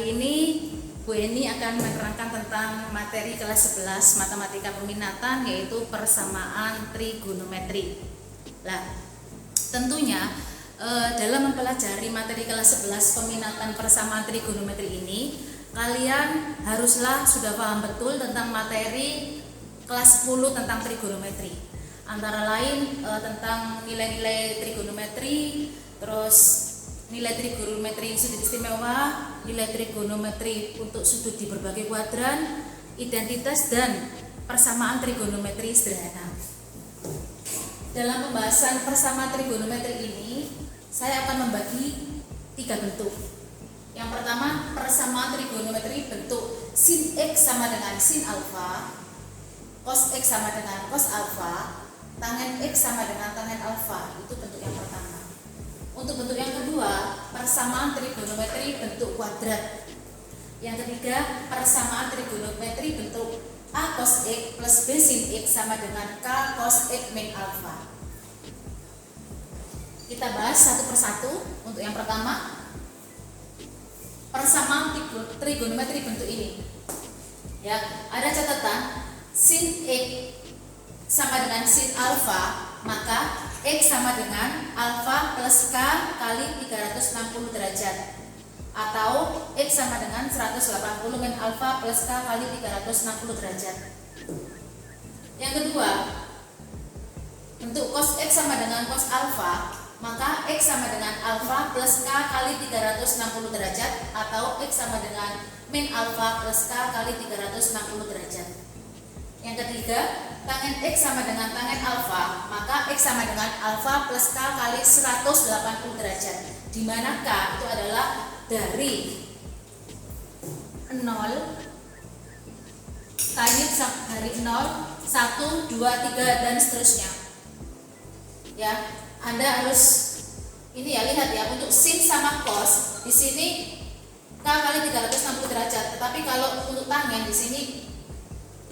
Kali ini Bu Eni akan menerangkan tentang materi kelas 11 Matematika Peminatan, yaitu persamaan trigonometri. Nah, tentunya dalam mempelajari materi kelas 11 peminatan persamaan trigonometri ini, kalian haruslah sudah paham betul tentang materi kelas 10 tentang trigonometri. Antara lain tentang nilai-nilai trigonometri, terus nilai trigonometri sudut istimewa, nilai trigonometri untuk sudut di berbagai kuadran, identitas, dan persamaan trigonometri sederhana. Dalam pembahasan persamaan trigonometri ini, saya akan membagi 3 bentuk. Yang pertama, persamaan trigonometri bentuk sin X sama dengan sin alfa, cos X sama dengan cos alfa, tangen X sama dengan tangen alfa. Itu bentuk yang pertama. Untuk bentuk yang kedua, persamaan trigonometri bentuk kuadrat. Yang ketiga, persamaan trigonometri bentuk A cos X plus B sin X sama dengan K cos X min alfa. Kita bahas satu persatu. Untuk yang pertama, persamaan trigonometri bentuk ini. Ya, ada catatan, sin X sama dengan sin alfa, maka X sama dengan alfa plus K kali 360 derajat, atau X sama dengan 180 min alfa plus K kali 360 derajat. Yang kedua, bentuk cos X sama dengan cos alfa, maka X sama dengan alfa plus K kali 360 derajat, atau X sama dengan min alfa plus K kali 360 derajat. Yang ketiga, tangen X sama dengan tangen alfa, maka X sama dengan alfa plus K kali 180 derajat, di mana K itu adalah dari 0, K-nya dari 0, 1, 2, 3, dan seterusnya. Ya, Anda harus ini ya, lihat ya, untuk sin sama cos di sini K kali 360 derajat, tetapi kalau untuk tangen di sini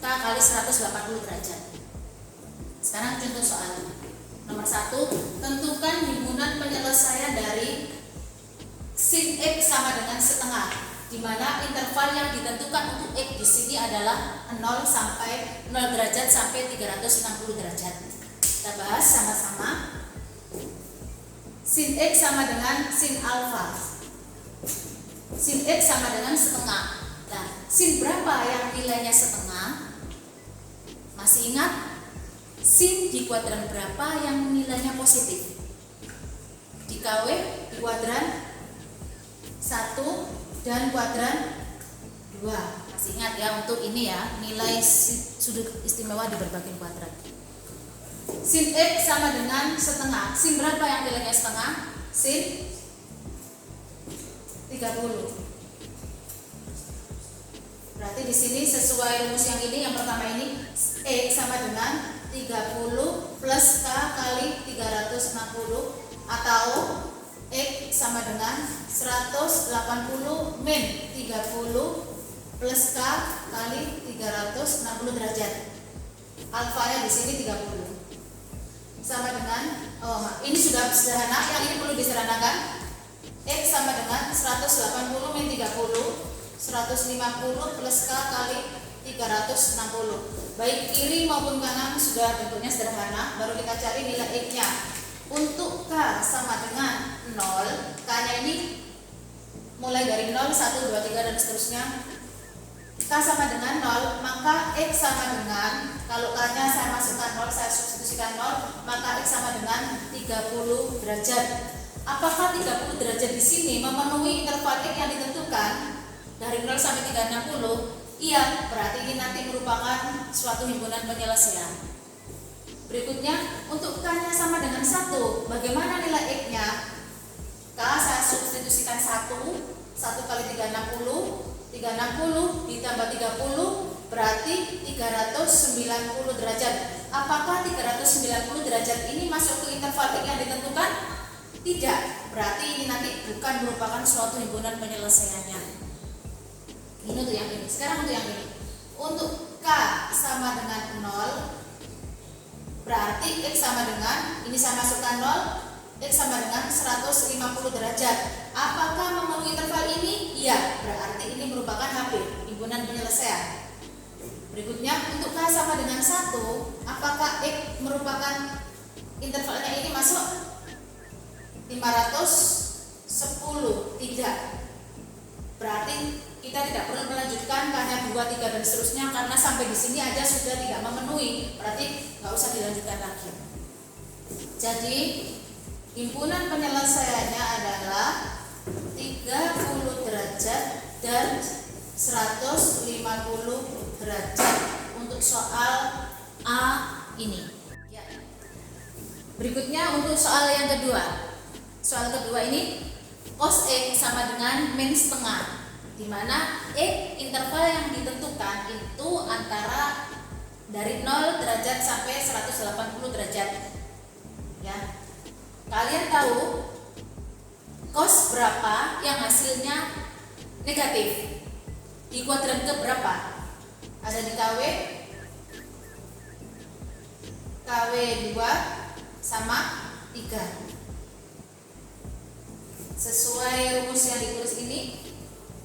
K kali 180 derajat. Sekarang contoh soal nomor 1, tentukan himpunan penyelesaian dari sin X sama dengan setengah, di mana interval yang ditentukan untuk X di sini adalah 0 sampai 0 derajat sampai 360 derajat. Kita bahas sama-sama. Sin X sama dengan sin alfa. Sin X sama dengan setengah. Nah, sin berapa yang nilainya setengah? Masih ingat? Sin di kuadran berapa yang nilainya positif? Di KW di kuadran 1 dan kuadran 2. Masih ingat ya untuk ini ya, nilai sudut istimewa di berbagai kuadran. Sin X sama dengan setengah. Sin berapa yang nilainya setengah? Sin 30. Berarti di sini sesuai rumus yang ini, yang pertama ini X sama dengan 30 plus K kali 360, atau X sama dengan 180 min 30 plus K kali 360 derajat. Alfanya di sini 30. Sama dengan, ini sudah sederhana, yang ini perlu disederhanakan. X sama dengan 180 min 30, 150 plus K kali 360. Baik kiri maupun kanan sudah bentuknya sederhana. Baru kita cari nilai X-nya. Untuk K sama dengan 0, K-nya ini mulai dari 0, 1, 2, 3, dan seterusnya. K sama dengan 0, maka X sama dengan, kalau K-nya saya masukkan 0, saya substitusikan 0, maka X sama dengan 30 derajat. Apakah 30 derajat di sini memenuhi interval X yang ditentukan dari 0 sampai 360? Iya, berarti ini nanti merupakan suatu himpunan penyelesaian. Berikutnya, untuk K-nya sama dengan 1, bagaimana nilai X-nya? K saya substitusikan 1 kali 360, 360 ditambah 30 berarti 390 derajat. Apakah 390 derajat ini masuk ke interval X yang ditentukan? Tidak, berarti ini nanti bukan merupakan suatu himpunan penyelesaiannya. Ini untuk yang ini. Sekarang untuk yang ini. Untuk K sama dengan 0, berarti X sama dengan, ini saya masukkan 0, X sama dengan 150 derajat. Apakah memenuhi interval ini? Iya, berarti ini merupakan HP, himpunan penyelesaian. Berikutnya, untuk K sama dengan 1, apakah X merupakan intervalnya ini masuk 510? Tidak. Berarti kita tidak perlu melanjutkan hanya 2, 3 dan seterusnya karena sampai di sini aja sudah tidak memenuhi. Berarti nggak usah dilanjutkan lagi. Jadi himpunan penyelesaiannya adalah 30 derajat dan 150 derajat untuk soal A ini. Ya. Berikutnya untuk soal yang kedua. Soal kedua ini cos X sama dengan min setengah, di mana X interval yang ditentukan itu antara dari 0 derajat sampai 180 derajat. Ya. Kalian tahu cos berapa yang hasilnya negatif? Di kuadran ke berapa? Ada di KW 2 sama 3. Sesuai rumus yang ditulis ini,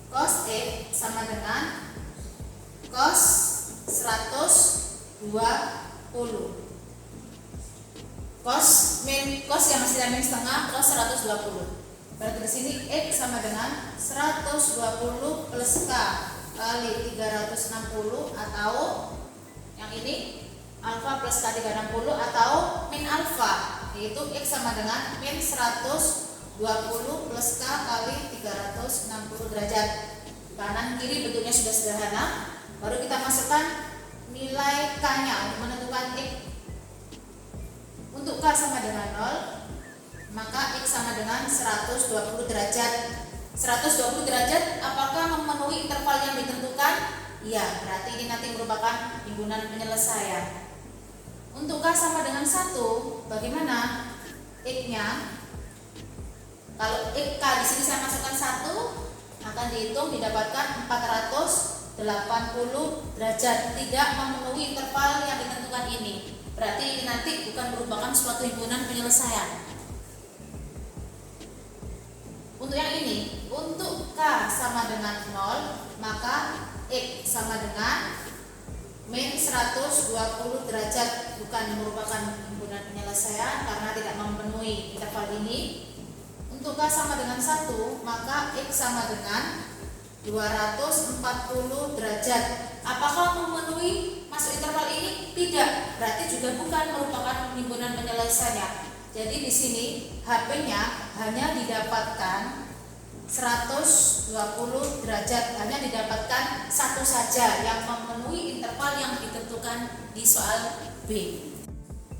cos X sama dengan cos 120. Cos yang hasilnya min setengah cos 120. Berarti di sini X sama dengan 120 plus K kali 360 atau yang ini alfa plus K 360 atau min alfa, yaitu X sama dengan min 120 plus K kali 360 derajat. Kanan kiri bentuknya sudah sederhana. Baru kita masukkan nilai K nya untuk menentukan X. Untuk K sama dengan 0, maka X sama dengan 120 derajat. 120 derajat apakah memenuhi interval yang ditentukan? Iya, berarti ini nanti merupakan himpunan penyelesaian. Untuk K sama dengan 1, bagaimana X-nya? Kalau K di sini saya masukkan 1, akan dihitung didapatkan 480 derajat, tidak memenuhi interval yang ditentukan ini. Berarti ini nanti bukan merupakan suatu himpunan penyelesaian. Untuk yang ini, untuk K sama dengan 0, maka X sama dengan min 120 derajat, bukan merupakan himpunan penyelesaian karena tidak memenuhi interval ini. Untuk K sama dengan 1, maka X sama dengan 240 derajat. Apakah memenuhi masuk interval ini? Tidak, berarti juga bukan merupakan himpunan penyelesaiannya. Jadi di sini HP-nya hanya didapatkan 120 derajat, hanya didapatkan satu saja yang memenuhi interval yang ditentukan di soal B.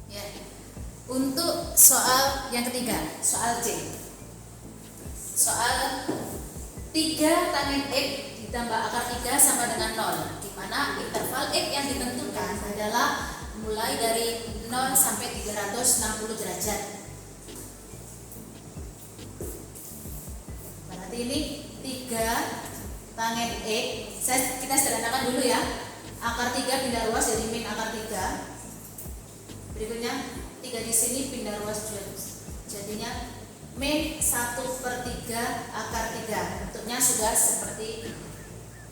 Ya. Untuk soal yang ketiga, soal C. Soal 3 tangent X ditambah akar 3 sama dengan 0, di mana interval X yang ditentukan adalah mulai dari 0 sampai 360 derajat. Berarti ini 3 tangent X, kita sederhanakan dulu ya. Akar 3 pindah ruas jadi min akar 3. Berikutnya 3 di sini pindah ruas jadinya min 1/3 akar 3. Bentuknya sudah seperti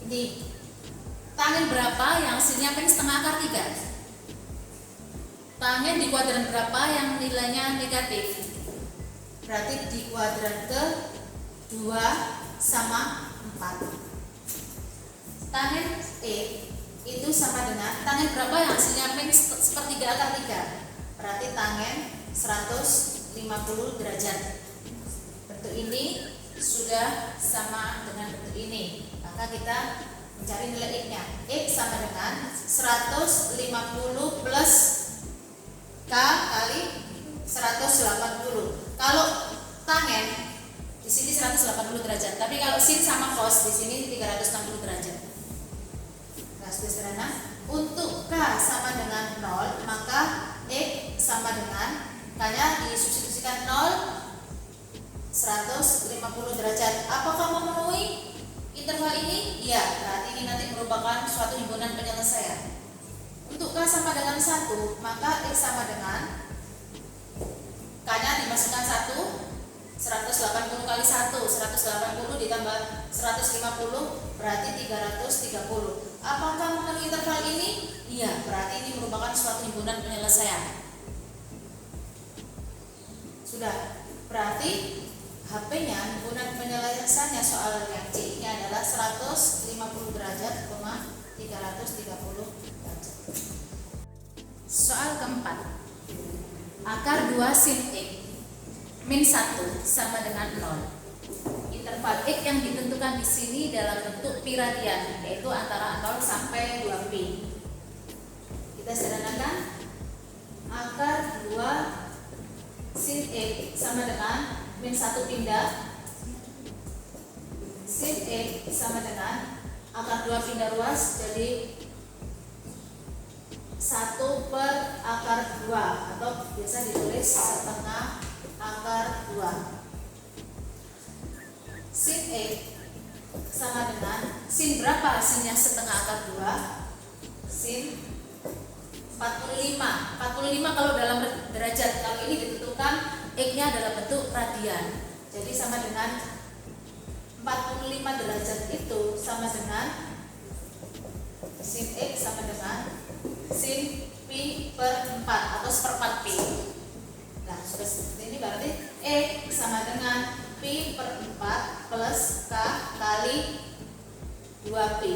ini. Tangen berapa yang hasilnya min setengah akar 3? Tangen di kuadran berapa yang nilainya negatif? Berarti di kuadran ke 2 sama 4. Tangen E itu sama dengan tangen berapa yang hasilnya min 1/3 akar 3? Berarti tangen 150 derajat. Bentuk ini sudah sama dengan bentuk ini, maka kita mencari nilai X-nya. X sama dengan 150 plus K kali 180. Kalau tangen di sini 180 derajat, tapi kalau sin sama cos di sini 360 derajat. Nah, sudah sederhana. Untuk K sama dengan 0, maka X sama dengan K-nya disubstitusikan 0, 150 derajat. Apakah memenuhi interval ini? Iya, berarti ini nanti merupakan suatu himpunan penyelesaian. Untuk K sama dengan 1, maka X sama dengan K-nya dimasukkan 1 180 kali 1, 180 ditambah 150 berarti 330. Apakah memenuhi interval ini? Iya, berarti ini merupakan suatu himpunan penyelesaian. Sudah, berarti HP-nya himpunan penyelesaiannya soal yang C ini adalah 150 derajat, 330 derajat. Soal keempat, akar 2 sin X min 1 sama dengan 0. Interval X yang ditentukan di sini dalam bentuk pi radian, yaitu antara 0 sampai 2 pi. Kita sederhanakan, akar 2 sin X sama dengan min 1 pindah sin X sama dengan akar 2 pindah ruas, jadi 1 per akar 2 atau biasa ditulis setengah akar 2. Sin X sama dengan sin berapa? Sinnya setengah akar 2, sin 45. 45 kalau dalam derajat, kalau ini ditentukan X-nya adalah bentuk radian. Jadi sama dengan 45 derajat itu sama dengan sin X sama dengan sin pi per 4 atau seperempat pi. Nah, sudah seperti ini berarti X sama dengan pi per 4 plus K kali 2 pi.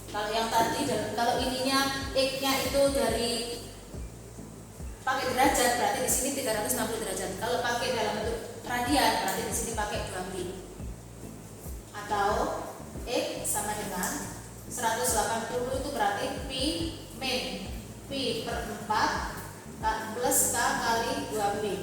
Kalau yang tadi, kalau ininya X-nya itu dari pakai derajat, berarti di sini 360 derajat. Kalau pakai dalam bentuk radian, berarti di sini pakai 2 pi. Atau X sama dengan 180 itu berarti pi min pi per 4 plus K kali 2 pi.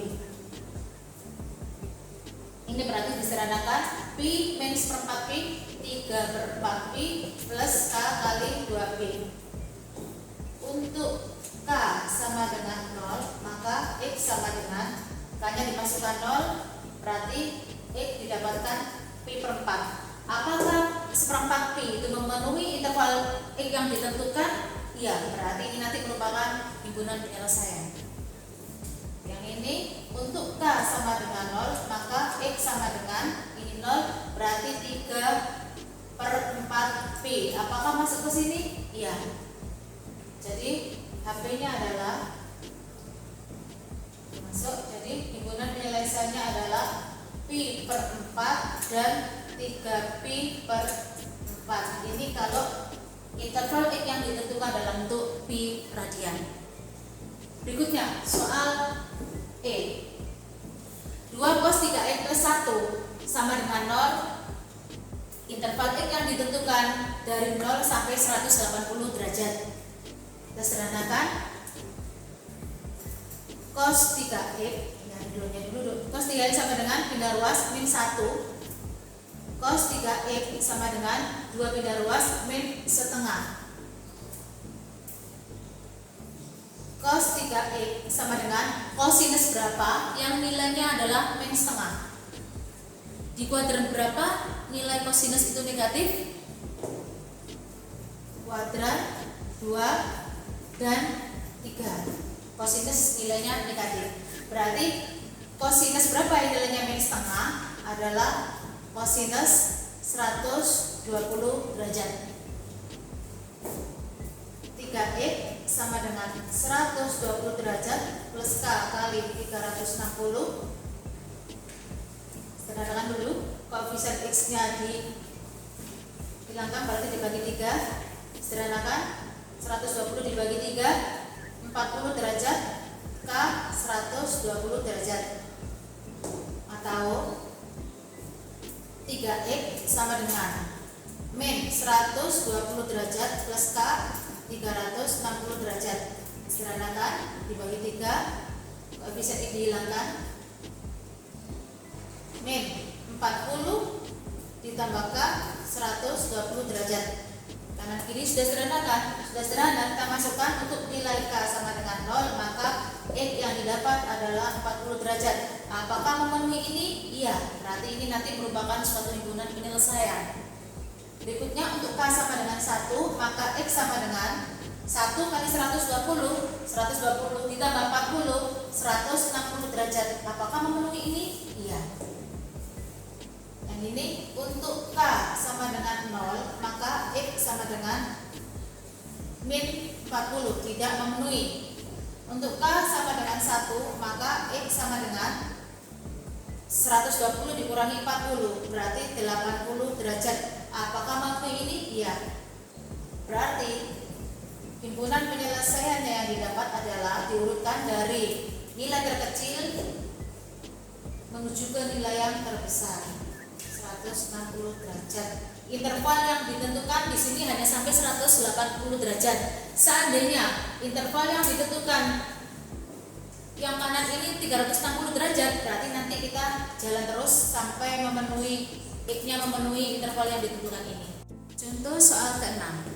Ini berarti disederhanakan pi min seperempat pi 3 per 4 pi plus K kali 2 pi. Untuk K sama dengan 0, maka X sama dengan K-nya dimasukkan 0, berarti X didapatkan pi per 4. Apakah seperempat pi itu memenuhi interval X yang ditentukan? Iya, berarti ini nanti merupakan himpunan penyelesaian. Yang ini untuk K sama dengan 0, maka X sama dengan ini 0, berarti 3 per 4 pi. Apakah masuk ke sini? Iya. Jadi HP-nya adalah masuk. Jadi himpunan penyelesaiannya adalah pi per 4 dan 3 pi per 4. Ini kalau interval X yang ditentukan dalam bentuk pi radian. Berikutnya soal E. 2 cos 3x plus 1 sama dengan 0. Interval X yang ditentukan dari 0 sampai 180 derajat. Kita sederhanakan. Cos 3x, ya dulu. Cos 3x sama dengan pindah ruas min 1. Cos 3x sama dengan 2 pindah ruas min setengah. Cos 3x sama dengan kosinus berapa yang nilainya adalah min setengah. Di kuadran berapa nilai kosinus itu negatif? Kuadran 2 dan 3. Kosinus nilainya negatif. Berarti kosinus berapa yang nilainya min setengah adalah kosinus 120 derajat. 3x sama dengan 120 derajat plus K kali 360. Sederhanakan dulu, koefisien X-nya dihilangkan, berarti dibagi 3. Sederhanakan, 120 dibagi 3, 40 derajat, K 120 derajat. Atau 3x sama dengan min 120 derajat plus K 360 derajat. Sederhanakan, dibagi 3, koefisien X dihilangkan, min 40 ditambah K 120 derajat. Kanan kiri sudah sederhanakan. Sudah sederhana, kita masukkan untuk nilai K sama dengan 0, maka X yang didapat adalah 40 derajat. Apakah memenuhi ini? Iya, berarti ini nanti merupakan suatu himpunan penyelesaian. Berikutnya untuk K sama dengan 1, maka X sama dengan 1 kali 120 ditambah 40, 160 derajat. Apakah memenuhi ini? Iya. Yang ini untuk K sama dengan 0, maka X sama dengan min 40, tidak memenuhi. Untuk K sama dengan 1, maka X sama dengan 120 dikurangi 40, berarti 80 derajat. Apakah memenuhi ini? Iya. Berarti himpunan penyelesaian yang didapat adalah diurutkan dari nilai terkecil menuju ke nilai yang terbesar, 160 derajat. Interval yang ditentukan di sini hanya sampai 180 derajat. Seandainya interval yang ditentukan yang kanan ini 360 derajat, berarti nanti kita jalan terus sampai memenuhi X-nya memenuhi interval yang ditentukan ini. Contoh soal ke-6.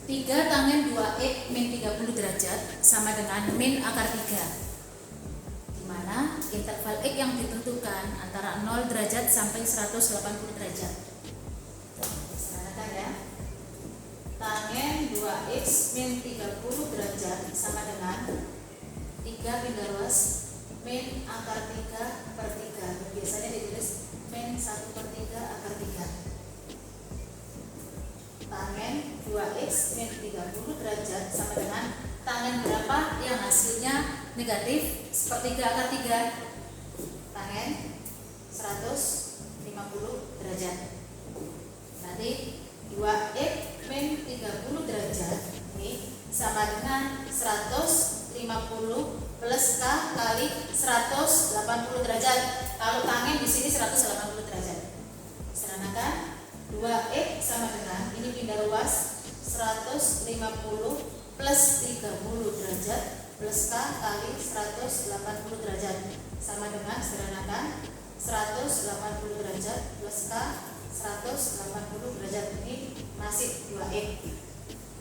3 tangen 2x min 30 derajat sama dengan min akar 3, di mana interval X yang ditentukan antara 0 derajat sampai 180 derajat. Silakan ya. Tangen 2x min 30 derajat sama dengan 3 pindah luas min akar 3 per 3. Biasanya ditulis min 1/3 akar 3. Tangen 2x min 30 derajat sama dengan tangen berapa yang hasilnya negatif sepertiga akar 3. Tangen 150 derajat. Nanti 2x min 30 derajat ini sama dengan 150 plus K kali 180 derajat. Kalau tangen di sini 180 derajat. Seranakan 2x sama dengan ini pindah luas 150 plus 30 derajat plus K kali 180 derajat sama dengan seranakan 180 derajat plus K 180 derajat. Ini masih 2x.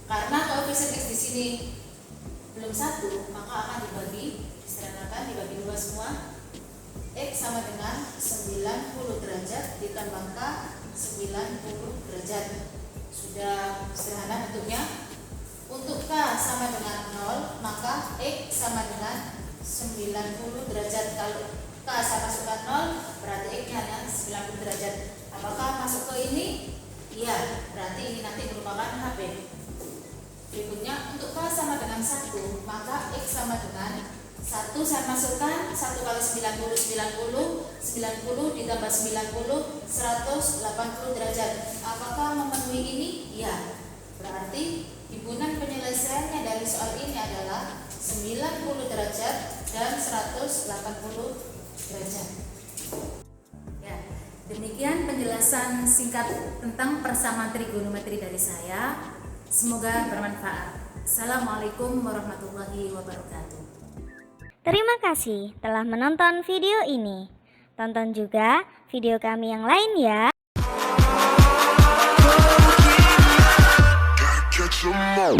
Karena koefisien X di sini belum 1, maka akan dibagi, seranakan dibagi 2 semua. X sama dengan 90 derajat ditambah K 90 derajat. Sudah sederhana bentuknya. Untuk K sama dengan 0, maka X sama dengan 90 derajat. Kalau K saya masukkan 0, berarti X-nya hanya 90 derajat. Apakah masuk ke ini? Iya, berarti ini nanti merupakan HB. Berikutnya, untuk K sama dengan 1, maka X sama dengan 1 saya masukkan 1 kali 90 ditambah 90 180 derajat. Apakah memenuhi ini? Ya. Berarti himpunan penyelesaiannya dari soal ini adalah 90 derajat dan 180 derajat. Ya, demikian penjelasan singkat tentang persamaan trigonometri dari saya. Semoga bermanfaat. Assalamualaikum warahmatullahi wabarakatuh. Terima kasih telah menonton video ini. Tonton juga video kami yang lain ya. Gotta catch 'em all.